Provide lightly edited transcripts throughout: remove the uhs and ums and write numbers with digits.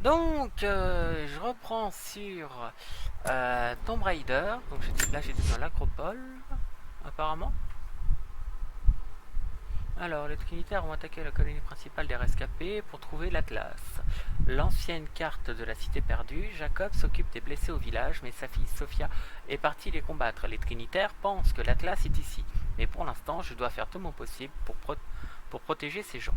Donc, je reprends sur Tomb Raider. Donc, là, j'étais dans l'acropole, apparemment. Alors, les Trinitaires ont attaqué la colonie principale des rescapés pour trouver l'Atlas. L'ancienne carte de la cité perdue, Jacob s'occupe des blessés au village, mais sa fille Sophia est partie les combattre. Les Trinitaires pensent que l'Atlas est ici. Mais pour l'instant, je dois faire tout mon possible pour protéger ces gens.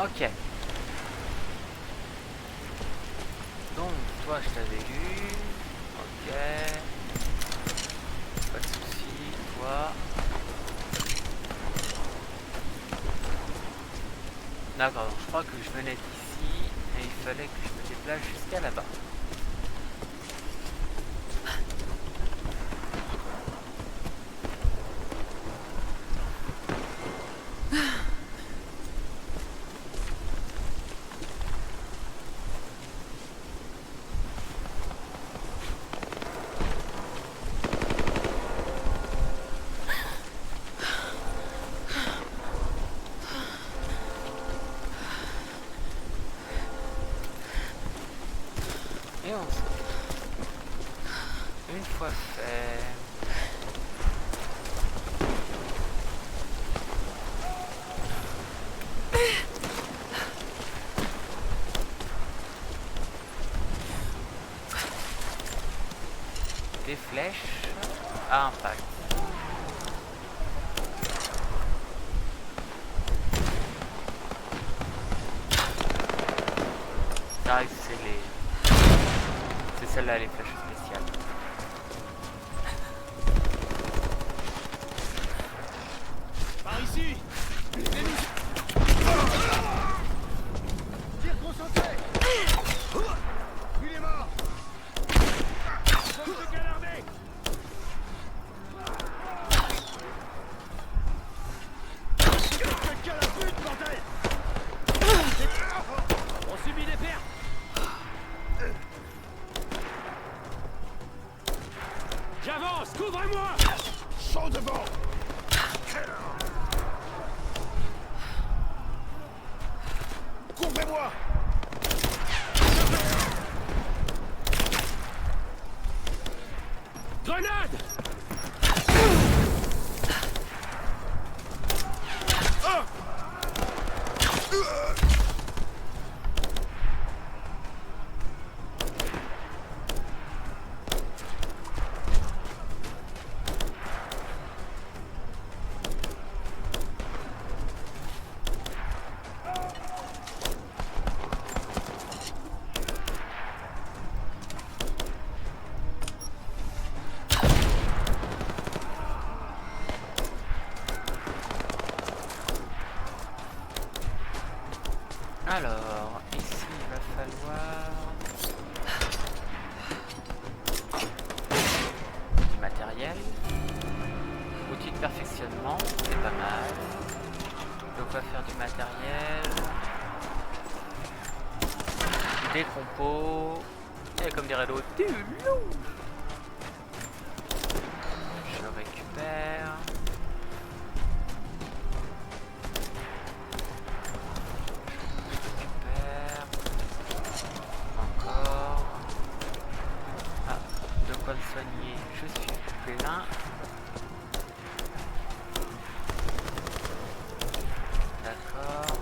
Ok. Donc, toi, je t'avais lu. Ok. Pas de soucis. Toi. D'accord, je crois que je venais d'ici et il fallait que je me déplace jusqu'à là-bas. Et on se... Une fois fait... Des flèches à impact. Ça, c'est les... C'est celle-là, les flèches spéciales. Par ici. Tire concentré. Il est mort. Faut se galarder. Quelqu'un la bute, bordel. On subit des pertes. J'avance, couvre-moi. Chaud devant. Couvrez-moi. Grenade. Alors, ici, il va falloir... du matériel. Outil de perfectionnement, c'est pas mal. Donc on va faire du matériel. Des compos. Et comme dirait l'autre, du loup. Je le récupère. Encore. Ah, de quoi me soigner, je suis plein. D'accord.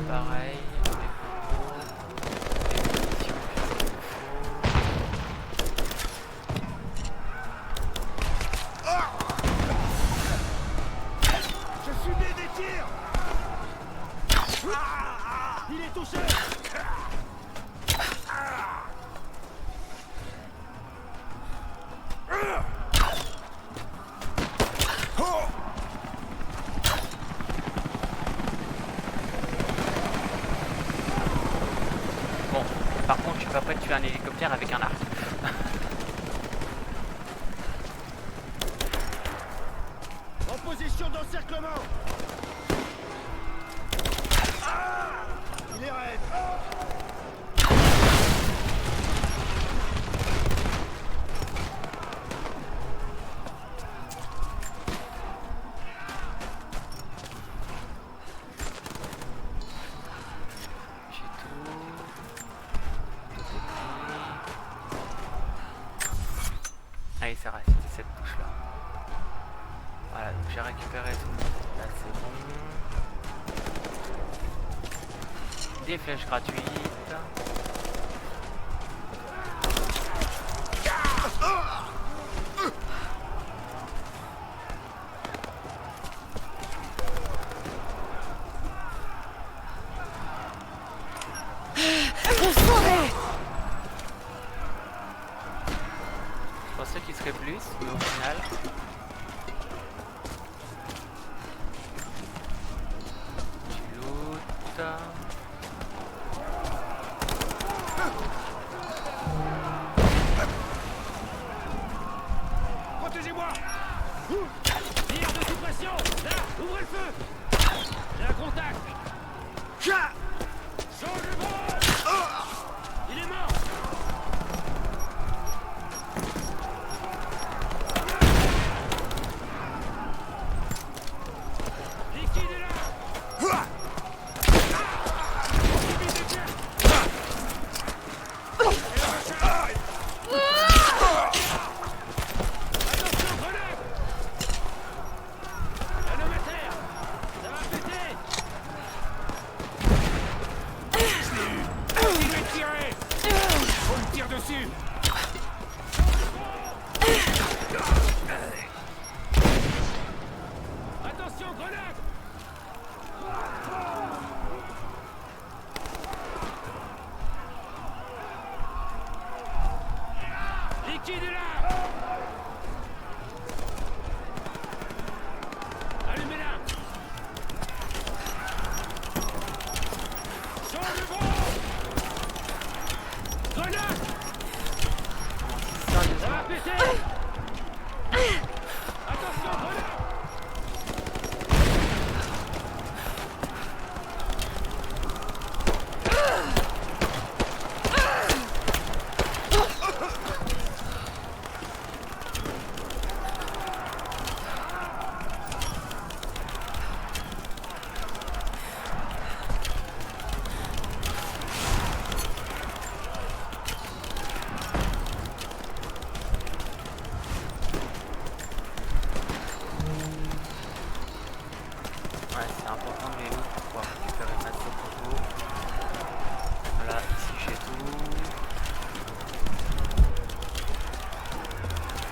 Pareil, les compos, les munitions, qu'est-ce qu'il me faut. Je subis des tirs. Il est touché. Bon, par contre, je peux pas tuer un hélicoptère avec un arc. En position. Attention d'encerclement. Il est raide. J'ai tout. Tout est pris. Allez, ça reste cette touche là. Voilà, donc j'ai récupéré tout. Là c'est bon. Des flèches gratuites. Je pensais qu'il serait plus, mais au final. Tu loot. Protégez-moi. Tir de suppression. Là, ouvrez le feu. J'ai un contact. Changement. Il est mort. Liquide est là. Attention, grenade. Un homme à terre. Ça va péter. Continuez de tirer. On me tire dessus. Attention, grenade. Liquide est là. Allumez-la. Changement. Grenade. Ça va péter. Attention, grenade. Ouais, c'est important de les loot pour pouvoir récupérer ma secours. Voilà, ici j'ai tout.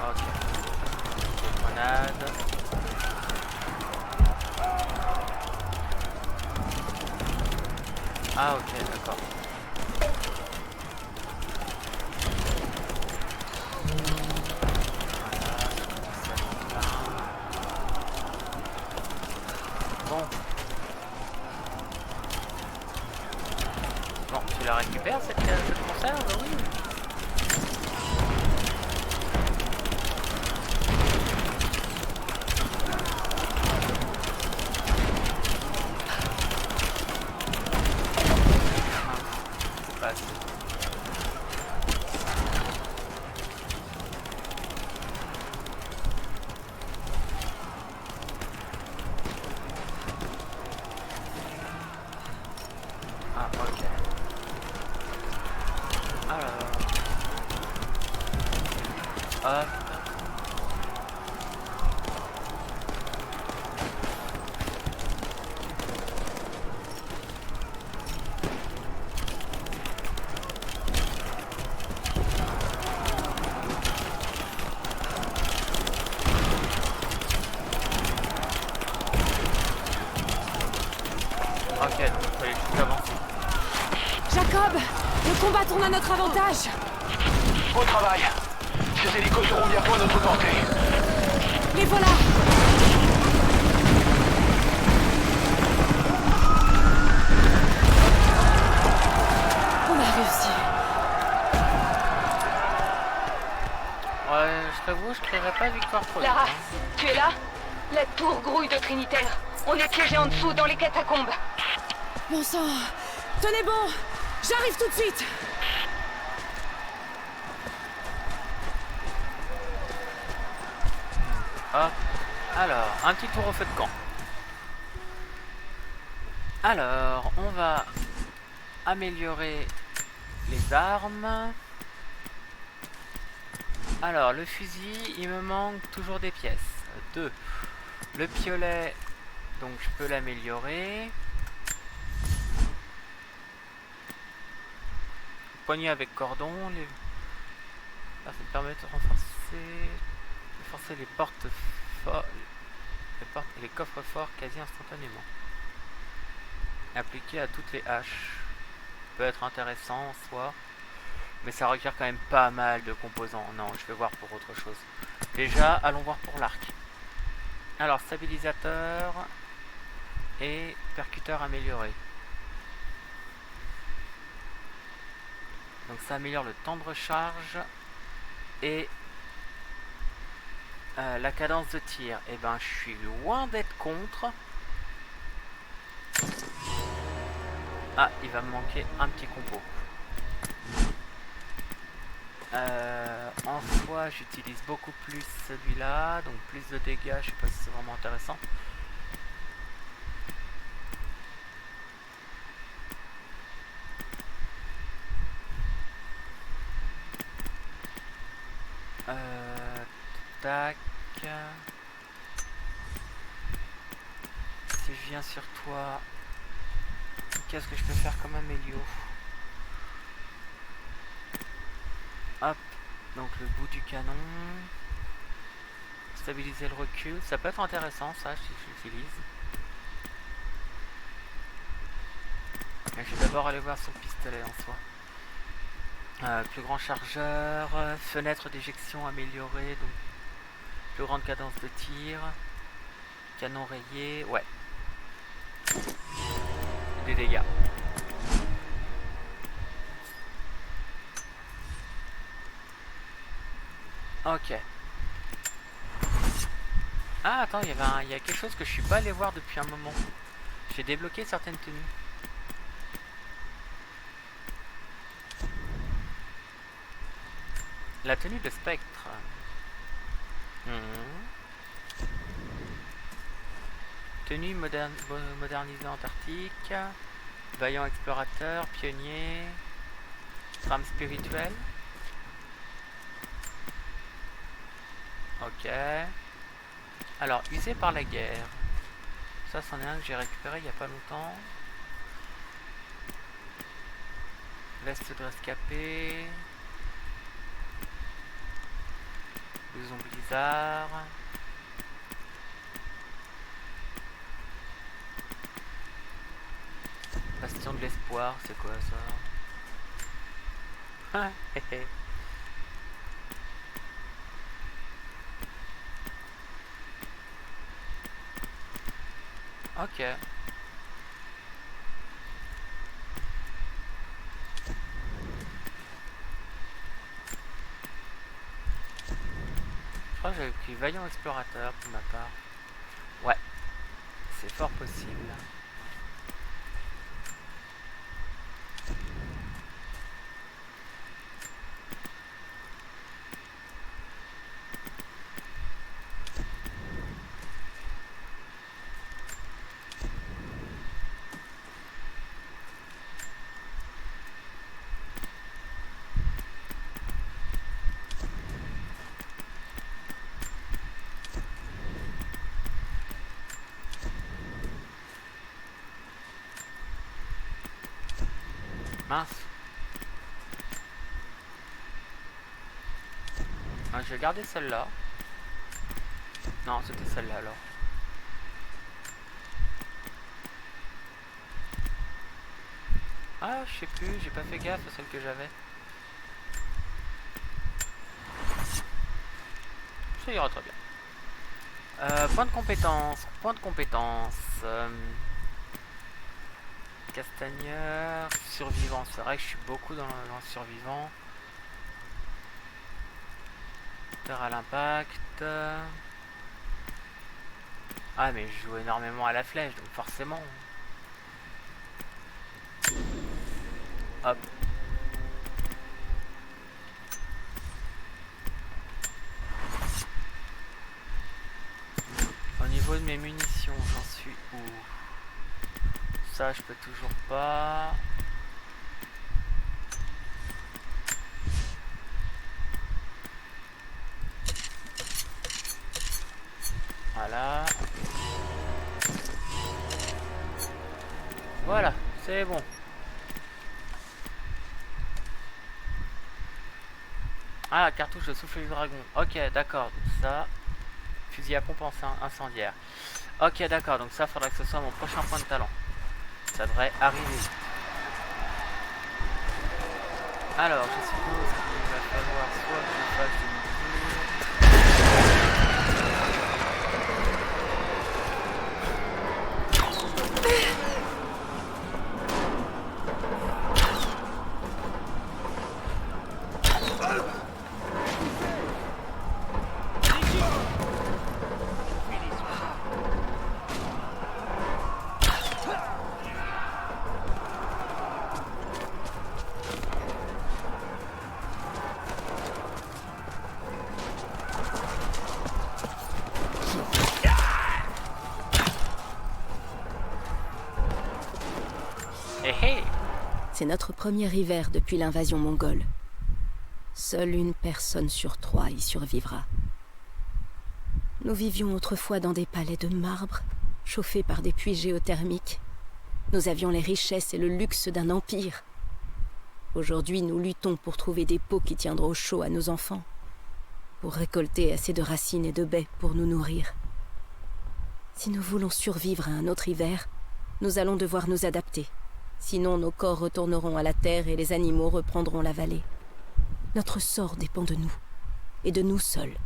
Ok. Des grenades. Ah ok, d'accord. Bon. Bon, tu la récupères cette conserve, oui. C'est pas assez. Ah, ok. Alors. Hop. Ok, donc il fallait juste avancer. Jacob, le combat tourne à notre avantage. Bon travail. Ces hélicos seront bientôt à notre portée. Les voilà. On a réussi. Ouais, je t'avoue, je crierais pas victoire pour lui. Lara, tu es là? L'aide retour, grouille de Trinitaires. On est piégé en dessous, dans les catacombes. Bon sang. Tenez bon. J'arrive tout de suite. Hop. Alors, un petit tour au feu de camp. Alors, on va améliorer les armes. Alors, le fusil, il me manque toujours des pièces. 2. Le piolet, donc je peux l'améliorer. Poignée avec cordon. Ça me permet de renforcer les portes forts. Les coffres forts quasi instantanément. Appliqué à toutes les haches. Peut être intéressant en soi. Mais ça requiert quand même pas mal de composants. Non, je vais voir pour autre chose. Déjà, allons voir pour l'arc. Alors, stabilisateur et percuteur amélioré. Donc ça améliore le temps de recharge et la cadence de tir. Et ben, je suis loin d'être contre. Ah, il va me manquer un petit combo. En soi, j'utilise beaucoup plus celui-là, donc plus de dégâts. Je sais pas si c'est vraiment intéressant. Tac. Si je viens sur toi, qu'est-ce que je peux faire comme amélio? Hop, donc le bout du canon. Stabiliser le recul, ça peut être intéressant ça si je l'utilise. Mais je vais d'abord aller voir son pistolet en soi. Plus grand chargeur, fenêtre d'éjection améliorée, donc plus grande cadence de tir, canon rayé, ouais. Des dégâts. Ok. Ah attends, il y a quelque chose que je suis pas allé voir depuis un moment. J'ai débloqué certaines tenues. La tenue de spectre. Tenue modernisée antarctique. Vaillant explorateur, pionnier. Trame spirituelle. Ok. Alors, usé par la guerre. Ça, c'en est un que j'ai récupéré il n'y a pas longtemps. Veste de rescapé. Blouson blizzard. Bastion de l'espoir, c'est quoi ça? Ok. Je crois que j'avais pris Vaillant Explorateur pour ma part. Ouais, c'est fort possible. Mince. Ah, je vais garder celle-là. Non, c'était celle-là alors. Ah, je sais plus, j'ai pas fait gaffe à celle que j'avais. Ça ira très bien. Point de compétence. Point de compétence. Castagneur. Survivant. C'est vrai que je suis beaucoup dans le survivant. Terre à l'impact. Ah mais je joue énormément à la flèche, donc forcément. Hop. Au niveau de mes munitions, j'en suis où? Ça, je peux toujours pas. Voilà. Voilà, c'est bon. Ah, cartouche de souffle du dragon. Ok, d'accord. Donc ça, fusil à pompe incendiaire. Ok, d'accord. Donc ça, faudra que ce soit mon prochain point de talent. Ça devrait arriver. Alors, je suppose qu'il va falloir soit que je fasse demi-tour. C'est notre premier hiver depuis l'invasion mongole. Seule une personne sur 3 y survivra. Nous vivions autrefois dans des palais de marbre, chauffés par des puits géothermiques. Nous avions les richesses et le luxe d'un empire. Aujourd'hui, nous luttons pour trouver des pots qui tiendront au chaud à nos enfants, pour récolter assez de racines et de baies pour nous nourrir. Si nous voulons survivre à un autre hiver, nous allons devoir nous adapter. Sinon, nos corps retourneront à la terre et les animaux reprendront la vallée. Notre sort dépend de nous, et de nous seuls.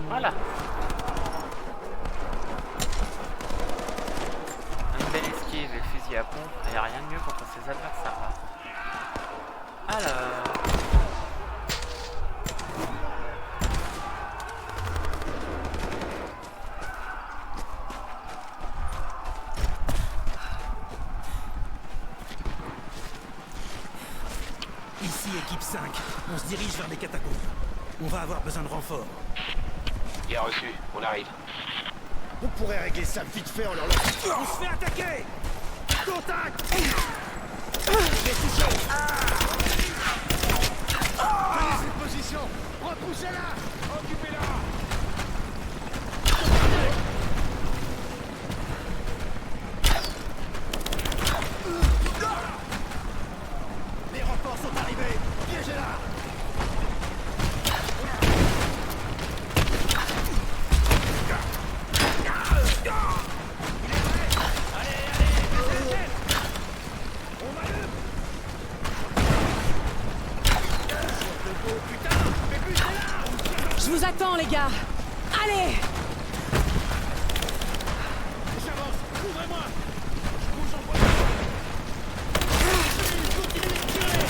Voilà. Une belle esquive et le fusil à pompe, il n'y a rien de mieux contre ses adversaires. Alors... Ici, équipe 5. On se dirige vers les catacombes. On va avoir besoin de renfort. Bien reçu, on arrive. On pourrait régler ça vite fait en leur lançant. On se fait attaquer! Contact! Tenez cette position. Repoussez-la. Occupez-la! Les renforts sont arrivés. Piégez-la. Je vous attends, les gars. Allez! J'avance! Ouvrez-moi! Je bouge en voie. Continuez de tirer!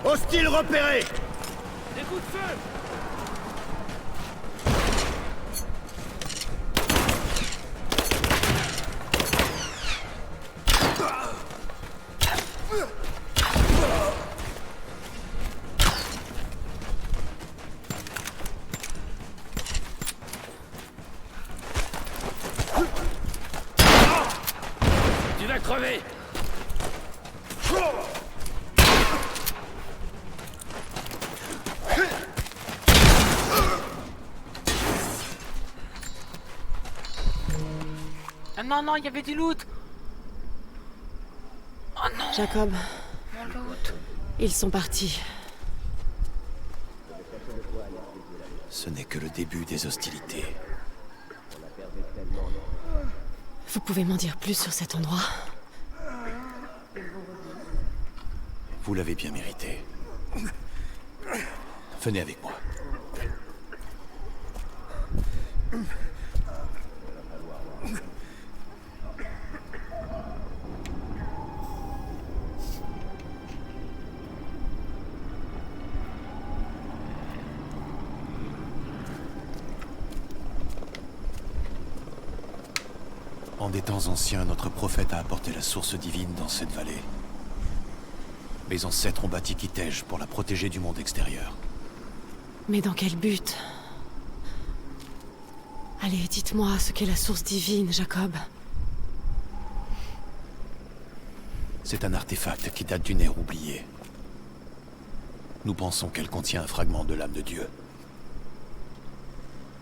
Hostile repéré. Des coups de feu! crever. Ah non, non, il y avait du loot. Oh non, Jacob, mon loot. ils sont partis. Ce n'est que le début des hostilités. Vous pouvez m'en dire plus sur cet endroit? Vous l'avez bien mérité. Venez avec moi. En des temps anciens, notre prophète a apporté la source divine dans cette vallée. Mes ancêtres ont bâti Kitej pour la protéger du monde extérieur. Mais dans quel but? Allez, dites-moi ce qu'est la source divine, Jacob. C'est un artefact qui date d'une ère oubliée. Nous pensons qu'elle contient un fragment de l'âme de Dieu.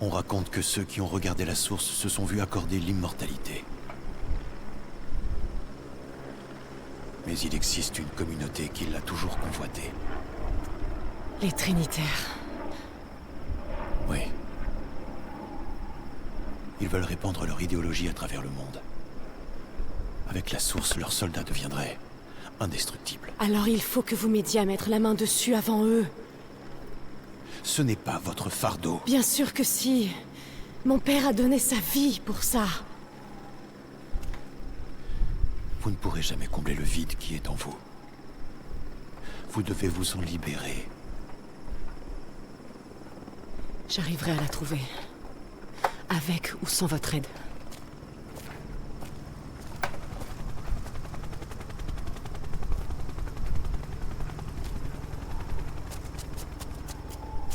On raconte que ceux qui ont regardé la source se sont vus accorder l'immortalité. Mais il existe une communauté qui l'a toujours convoitée. Les Trinitaires. Oui. Ils veulent répandre leur idéologie à travers le monde. Avec la source, leurs soldats deviendraient indestructibles. Alors il faut que vous m'aidiez à mettre la main dessus avant eux. Ce n'est pas votre fardeau. Bien sûr que si. Mon père a donné sa vie pour ça. Vous ne pourrez jamais combler le vide qui est en vous. Vous devez vous en libérer. J'arriverai à la trouver. Avec ou sans votre aide.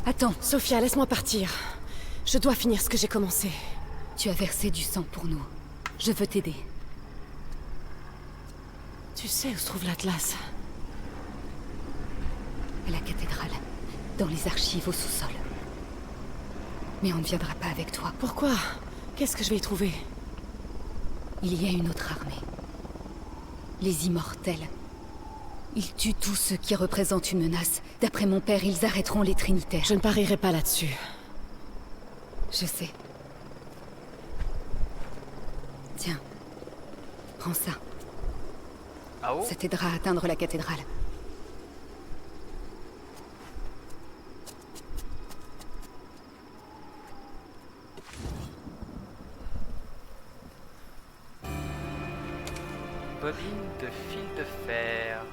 Attends, Sophia, laisse-moi partir. Je dois finir ce que j'ai commencé. tu as versé du sang pour nous. Je veux t'aider. Tu sais où se trouve l'Atlas? À la cathédrale, dans les archives au sous-sol. Mais on ne viendra pas avec toi. Pourquoi? Qu'est-ce que je vais y trouver? Il y a une autre armée. Les Immortels. Ils tuent tous ceux qui représentent une menace. D'après mon père, ils arrêteront les Trinitaires. Je ne parierai pas là-dessus. Je sais. Tiens. Prends ça. Ah oh. Ça t'aidera à atteindre la cathédrale. Bobine de fil de fer.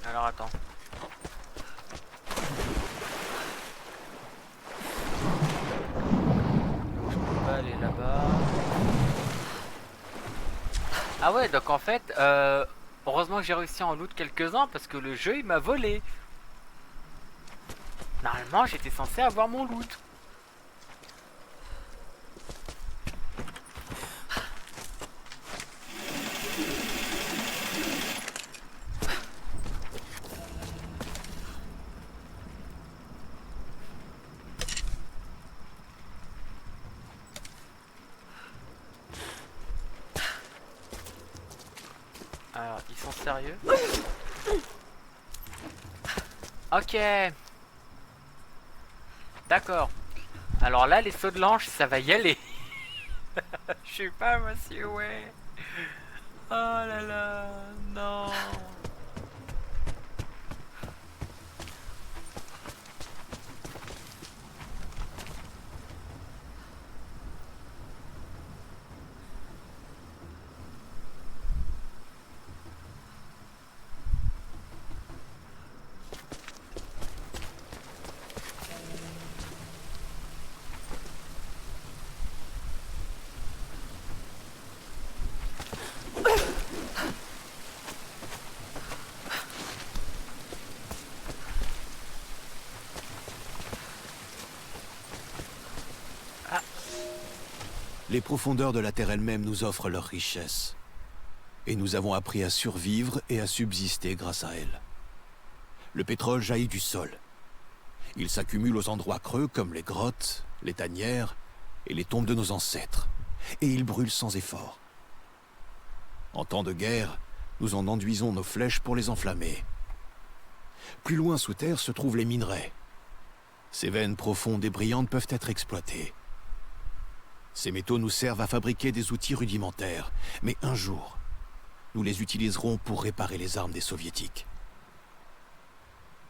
Alors attends. Donc, je peux pas aller là-bas. Ah ouais, donc en fait, heureusement que j'ai réussi à en loot quelques-uns parce que le jeu il m'a volé. Normalement j'étais censé avoir mon loot. Alors, ils sont sérieux? Ok. D'accord. Alors là, les sauts de l'ange, ça va y aller. Je sais pas, monsieur, ouais. Oh là là, non. Les profondeurs de la Terre elle-même nous offrent leur richesse. Et nous avons appris à survivre et à subsister grâce à elles. Le pétrole jaillit du sol. Il s'accumule aux endroits creux comme les grottes, les tanières et les tombes de nos ancêtres. Et il brûle sans effort. En temps de guerre, nous en enduisons nos flèches pour les enflammer. Plus loin sous terre se trouvent les minerais. Ces veines profondes et brillantes peuvent être exploitées. Ces métaux nous servent à fabriquer des outils rudimentaires, mais un jour, nous les utiliserons pour réparer les armes des soviétiques.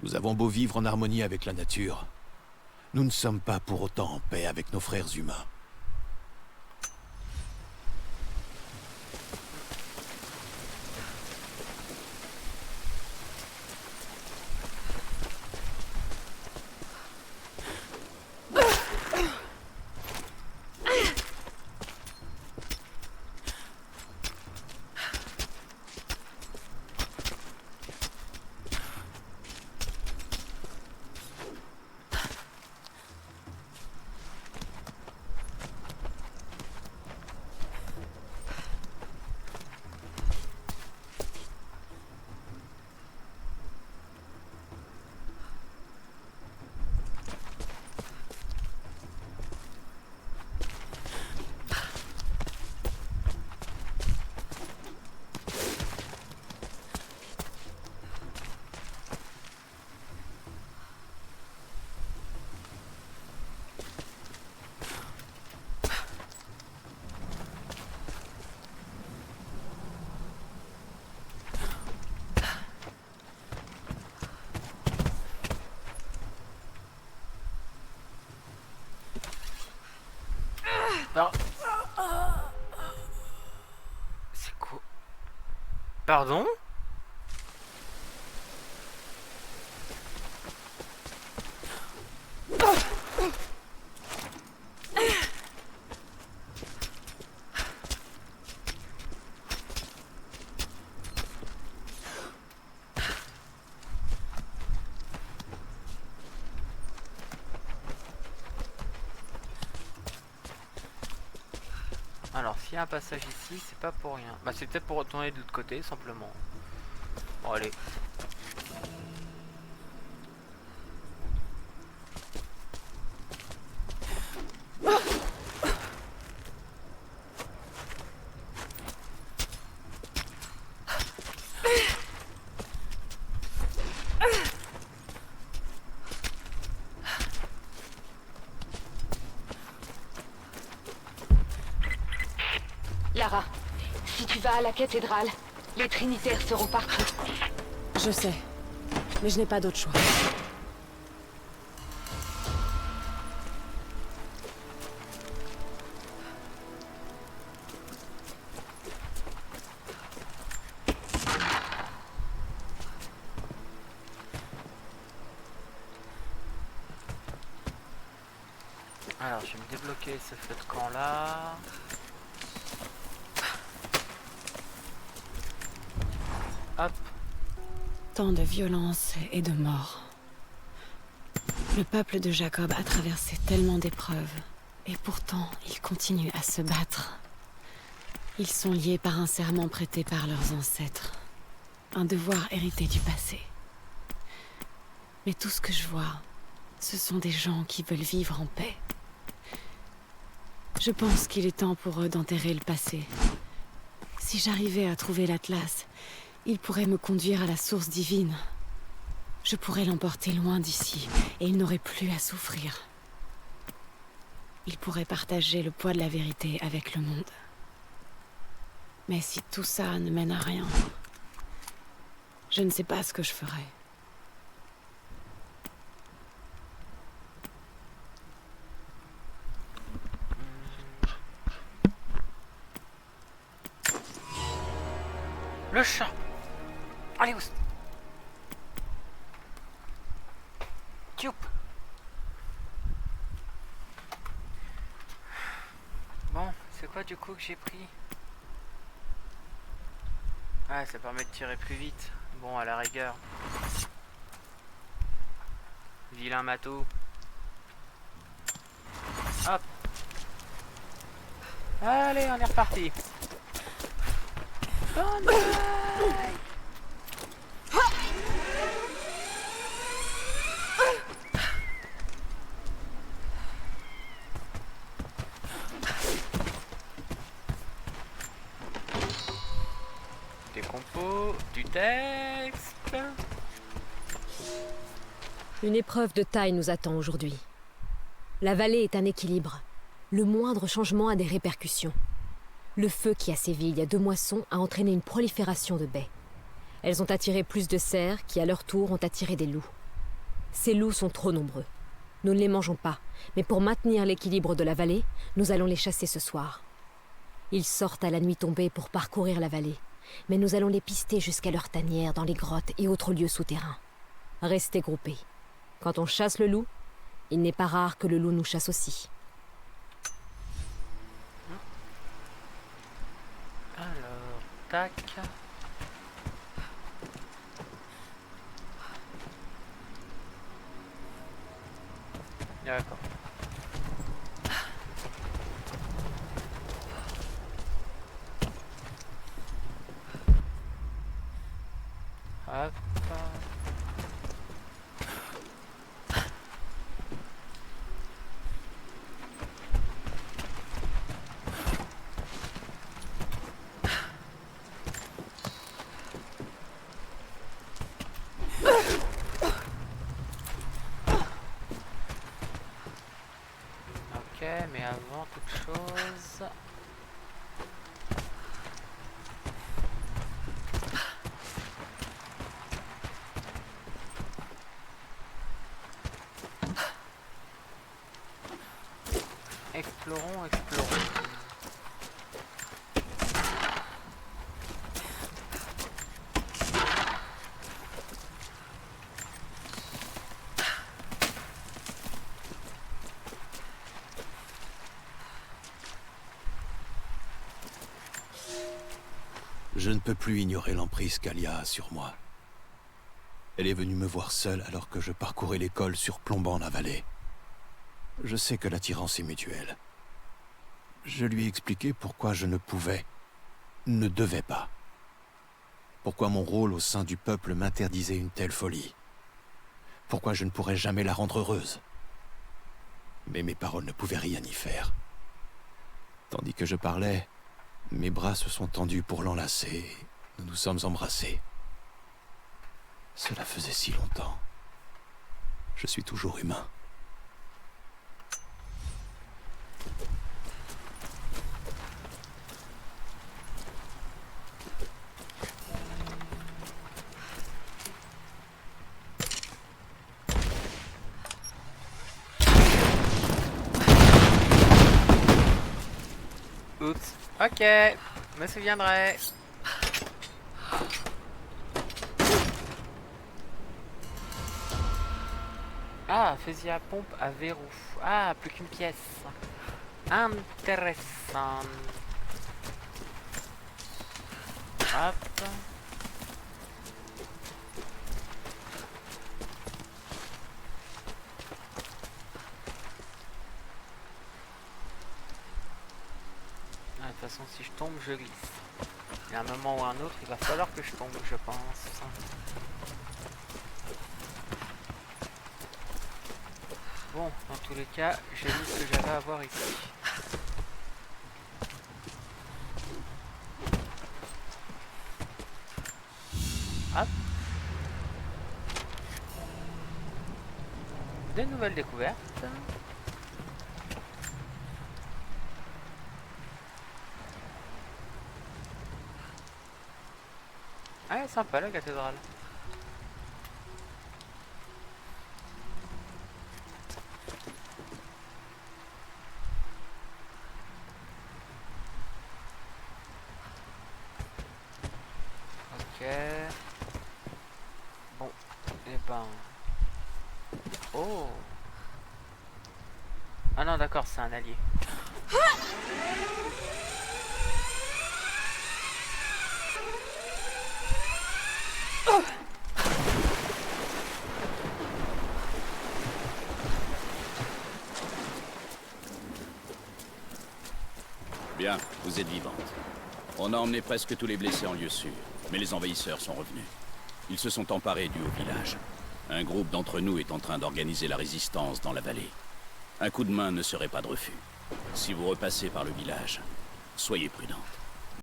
Nous avons beau vivre en harmonie avec la nature, nous ne sommes pas pour autant en paix avec nos frères humains. C'est quoi? Pardon? Alors, s'il y a un passage ici, c'est pas pour rien. Bah, c'est peut-être pour retourner de l'autre côté, simplement. Bon, allez. Lara, si tu vas à la cathédrale, les trinitaires seront partout. Je sais, mais je n'ai pas d'autre choix. Alors, je vais me débloquer ce feu de camp là. Hop. Tant de violence et de mort. Le peuple de Jacob a traversé tellement d'épreuves, et pourtant ils continuent à se battre. Ils sont liés par un serment prêté par leurs ancêtres, un devoir hérité du passé. Mais tout ce que je vois, ce sont des gens qui veulent vivre en paix. Je pense qu'il est temps pour eux d'enterrer le passé. Si j'arrivais à trouver l'Atlas, il pourrait me conduire à la source divine. Je pourrais l'emporter loin d'ici, et il n'aurait plus à souffrir. Il pourrait partager le poids de la vérité avec le monde. Mais si tout ça ne mène à rien, je ne sais pas ce que je ferais. Le chat. Allez, où? Tchoup. Bon, c'est quoi du coup que j'ai pris? Ah, ça permet de tirer plus vite. Bon, à la rigueur. Vilain matou. Hop. Allez, on est reparti. Bonne des compos, du texte. Une épreuve de taille nous attend aujourd'hui. La vallée est un équilibre. Le moindre changement a des répercussions. Le feu qui a sévi il y a 2 moissons a entraîné une prolifération de baies. Elles ont attiré plus de cerfs qui, à leur tour, ont attiré des loups. Ces loups sont trop nombreux. Nous ne les mangeons pas, mais pour maintenir l'équilibre de la vallée, nous allons les chasser ce soir. Ils sortent à la nuit tombée pour parcourir la vallée, mais nous allons les pister jusqu'à leur tanière dans les grottes et autres lieux souterrains. Restez groupés. Quand on chasse le loup, il n'est pas rare que le loup nous chasse aussi. Alors, tac. D'accord. Hop. Ok, mais avant toute chose... Explorons, explorons. Je ne peux plus ignorer l'emprise qu'Alia a sur moi. Elle est venue me voir seule alors que je parcourais l'école surplombant la vallée. Je sais que l'attirance est mutuelle. Je lui ai expliqué pourquoi je ne pouvais, ne devais pas. Pourquoi mon rôle au sein du peuple m'interdisait une telle folie. Pourquoi je ne pourrais jamais la rendre heureuse. Mais mes paroles ne pouvaient rien y faire. Tandis que je parlais, mes bras se sont tendus pour l'enlacer et nous nous sommes embrassés. Cela faisait si longtemps. Je suis toujours humain. Oups. Ok, je me souviendrai. Ah, fusil à pompe à verrou. Ah, plus qu'une pièce. Intéressant. Hop. Ah, de toute façon, si je tombe, je glisse. Il y a un moment ou un autre, il va falloir que je tombe, je pense. Bon, dans tous les cas, j'ai mis ce que j'avais à voir ici. Hop. Des nouvelles découvertes. Ah, sympa la cathédrale. Ok. Bon, et ben... Oh. Ah non, d'accord, c'est un allié. Bien, vous êtes vivante. On a emmené presque tous les blessés en lieu sûr, mais les envahisseurs sont revenus. Ils se sont emparés du haut-village. Un groupe d'entre nous est en train d'organiser la résistance dans la vallée. Un coup de main ne serait pas de refus. Si vous repassez par le village, soyez prudente.